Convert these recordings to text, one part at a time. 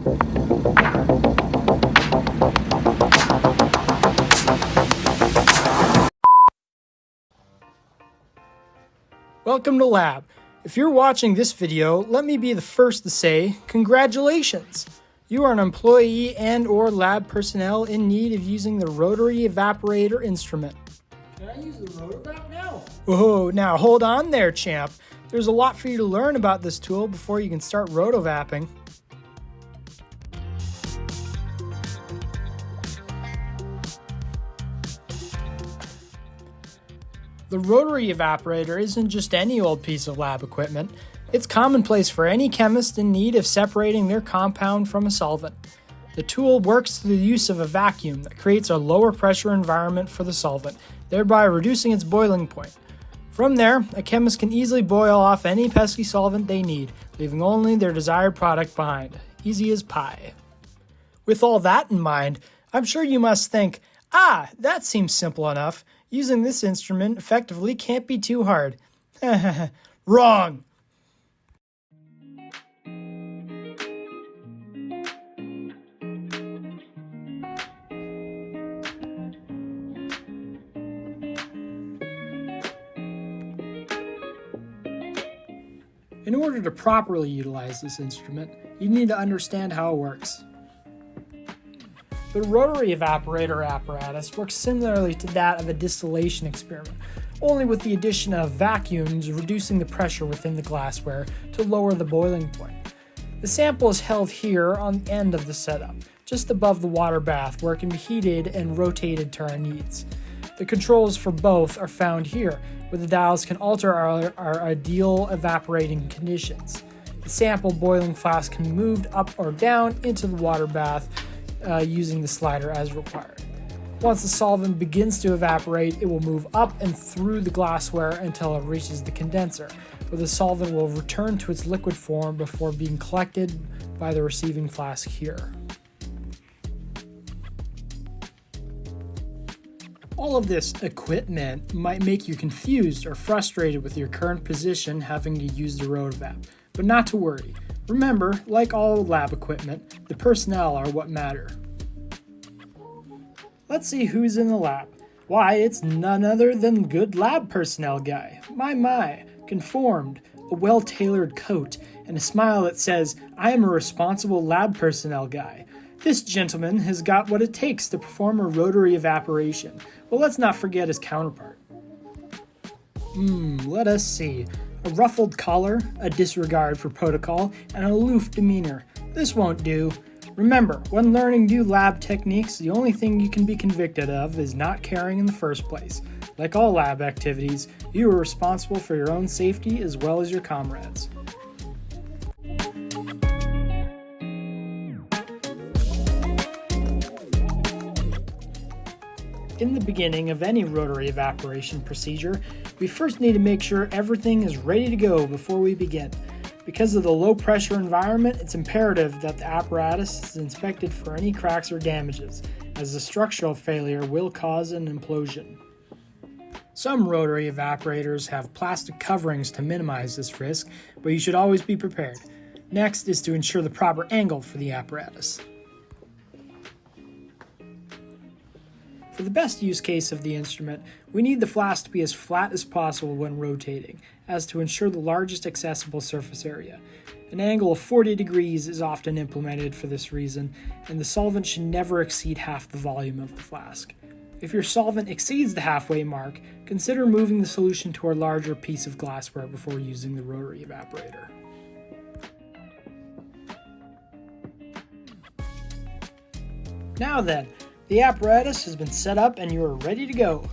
Welcome to Lab. If you're watching this video, let me be the first to say congratulations. You are an employee and or lab personnel in need of using the Rotary Evaporator instrument. Can I use the Rotovap now? Whoa, now hold on there, champ. There's a lot for you to learn about this tool before you can start rotovapping. The Rotary Evaporator isn't just any old piece of lab equipment. It's commonplace for any chemist in need of separating their compound from a solvent. The tool works through the use of a vacuum that creates a lower pressure environment for the solvent, thereby reducing its boiling point. From there, a chemist can easily boil off any pesky solvent they need, leaving only their desired product behind. Easy as pie. With all that in mind, I'm sure you must think, that seems simple enough. Using this instrument effectively can't be too hard. Wrong! In order to properly utilize this instrument, you need to understand how it works. The Rotary Evaporator apparatus works similarly to that of a distillation experiment, only with the addition of vacuums reducing the pressure within the glassware to lower the boiling point. The sample is held here on the end of the setup, just above the water bath where it can be heated and rotated to our needs. The controls for both are found here, where the dials can alter our ideal evaporating conditions. The sample boiling flask can be moved up or down into the water bath using the slider as required. Once the solvent begins to evaporate, it will move up and through the glassware until it reaches the condenser, where the solvent will return to its liquid form before being collected by the receiving flask here. All of this equipment might make you confused or frustrated with your current position having to use the Rotovap, but not to worry. Remember, like all lab equipment, the personnel are what matter. Let's see who's in the lab. Why, it's none other than good lab personnel guy. My, conformed, a well-tailored coat, and a smile that says, I am a responsible lab personnel guy. This gentleman has got what it takes to perform a rotary evaporation. Well, let's not forget his counterpart. Let us see. A ruffled collar, a disregard for protocol, and an aloof demeanor. This won't do. Remember, when learning new lab techniques, the only thing you can be convicted of is not caring in the first place. Like all lab activities, you are responsible for your own safety as well as your comrades. In the beginning of any rotary evaporation procedure, we first need to make sure everything is ready to go before we begin. Because of the low pressure environment, it's imperative that the apparatus is inspected for any cracks or damages, as the structural failure will cause an implosion. Some rotary evaporators have plastic coverings to minimize this risk, but you should always be prepared. Next is to ensure the proper angle for the apparatus. For the best use case of the instrument, we need the flask to be as flat as possible when rotating, as to ensure the largest accessible surface area. An angle of 40 degrees is often implemented for this reason, and the solvent should never exceed half the volume of the flask. If your solvent exceeds the halfway mark, consider moving the solution to a larger piece of glassware before using the rotary evaporator. Now then, the apparatus has been set up and you are ready to go.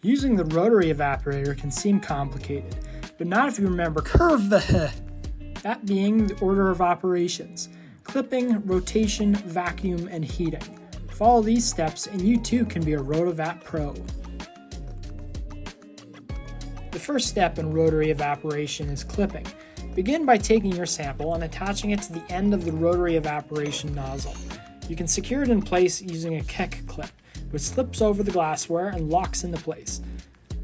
Using the rotary evaporator can seem complicated, but not if you remember curve, that being the order of operations: clipping, rotation, vacuum, and heating. Follow these steps and you too can be a Rotovap pro. The first step in rotary evaporation is clipping. Begin by taking your sample and attaching it to the end of the rotary evaporation nozzle. You can secure it in place using a Keck clip, which slips over the glassware and locks into place.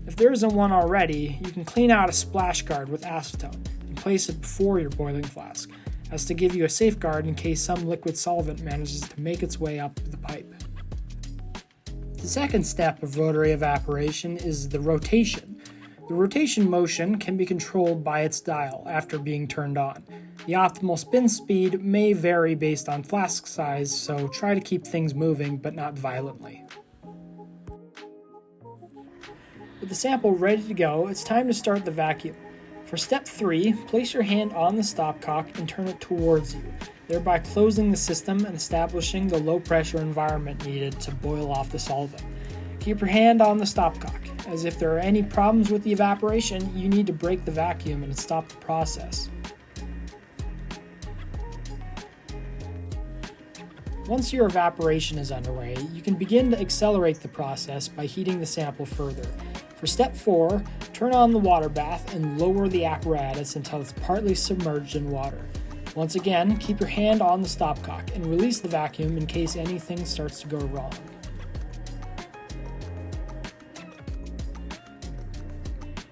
If there isn't one already, you can clean out a splash guard with acetone and place it before your boiling flask, as to give you a safeguard in case some liquid solvent manages to make its way up the pipe. The second step of rotary evaporation is the rotation. The rotation motion can be controlled by its dial after being turned on. The optimal spin speed may vary based on flask size, so try to keep things moving but not violently. With the sample ready to go, it's time to start the vacuum. For step 3, place your hand on the stopcock and turn it towards you, thereby closing the system and establishing the low pressure environment needed to boil off the solvent. Keep your hand on the stopcock, as if there are any problems with the evaporation, you need to break the vacuum and stop the process. Once your evaporation is underway, you can begin to accelerate the process by heating the sample further. For step 4, turn on the water bath and lower the apparatus until it's partly submerged in water. Once again, keep your hand on the stopcock and release the vacuum in case anything starts to go wrong.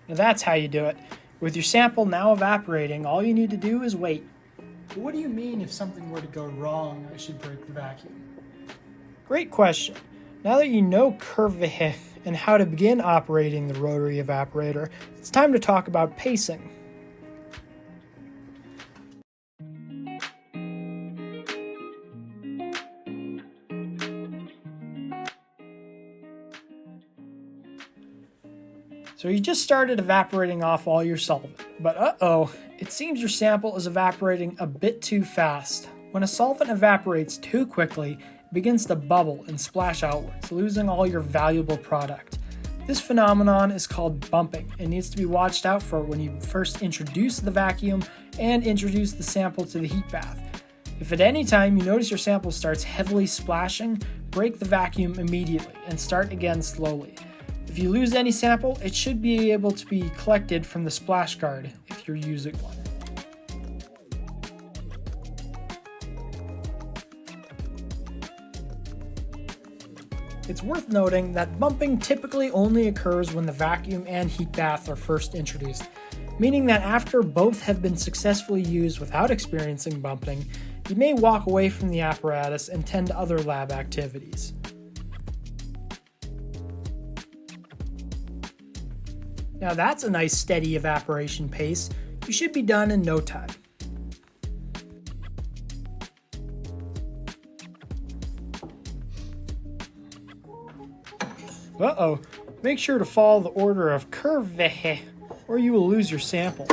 Now that's how you do it. With your sample now evaporating, all you need to do is wait. But what do you mean if something were to go wrong, I should break the vacuum? Great question. Now that you know Pfeifer and how to begin operating the rotary evaporator, it's time to talk about pacing. So you just started evaporating off all your solvent, but it seems your sample is evaporating a bit too fast. When a solvent evaporates too quickly, it begins to bubble and splash outwards, losing all your valuable product. This phenomenon is called bumping and needs to be watched out for when you first introduce the vacuum and introduce the sample to the heat bath. If at any time you notice your sample starts heavily splashing, break the vacuum immediately and start again slowly. If you lose any sample, it should be able to be collected from the splash guard if you're using one. It's worth noting that bumping typically only occurs when the vacuum and heat bath are first introduced, meaning that after both have been successfully used without experiencing bumping, you may walk away from the apparatus and tend to other lab activities. Now that's a nice steady evaporation pace. You should be done in no time. Make sure to follow the order of Pfeifer, or you will lose your sample.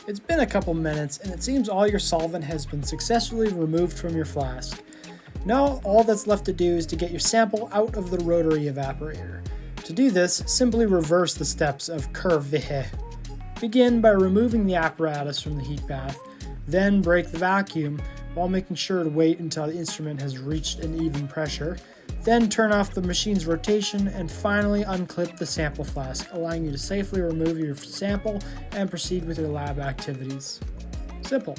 It's been a couple minutes and it seems all your solvent has been successfully removed from your flask. Now all that's left to do is to get your sample out of the rotary evaporator. To do this, simply reverse the steps of Pfeifer. Begin by removing the apparatus from the heat bath, then break the vacuum while making sure to wait until the instrument has reached an even pressure, then turn off the machine's rotation and finally unclip the sample flask, allowing you to safely remove your sample and proceed with your lab activities. Simple.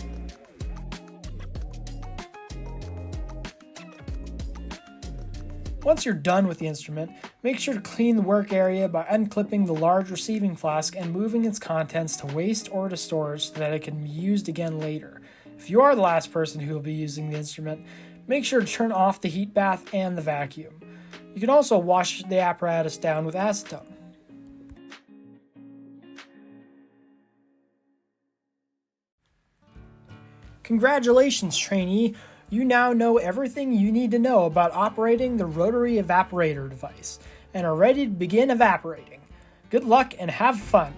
Once you're done with the instrument, make sure to clean the work area by unclipping the large receiving flask and moving its contents to waste or to storage so that it can be used again later. If you are the last person who will be using the instrument, make sure to turn off the heat bath and the vacuum. You can also wash the apparatus down with acetone. Congratulations, trainee! You now know everything you need to know about operating the rotary evaporator device and are ready to begin evaporating. Good luck and have fun!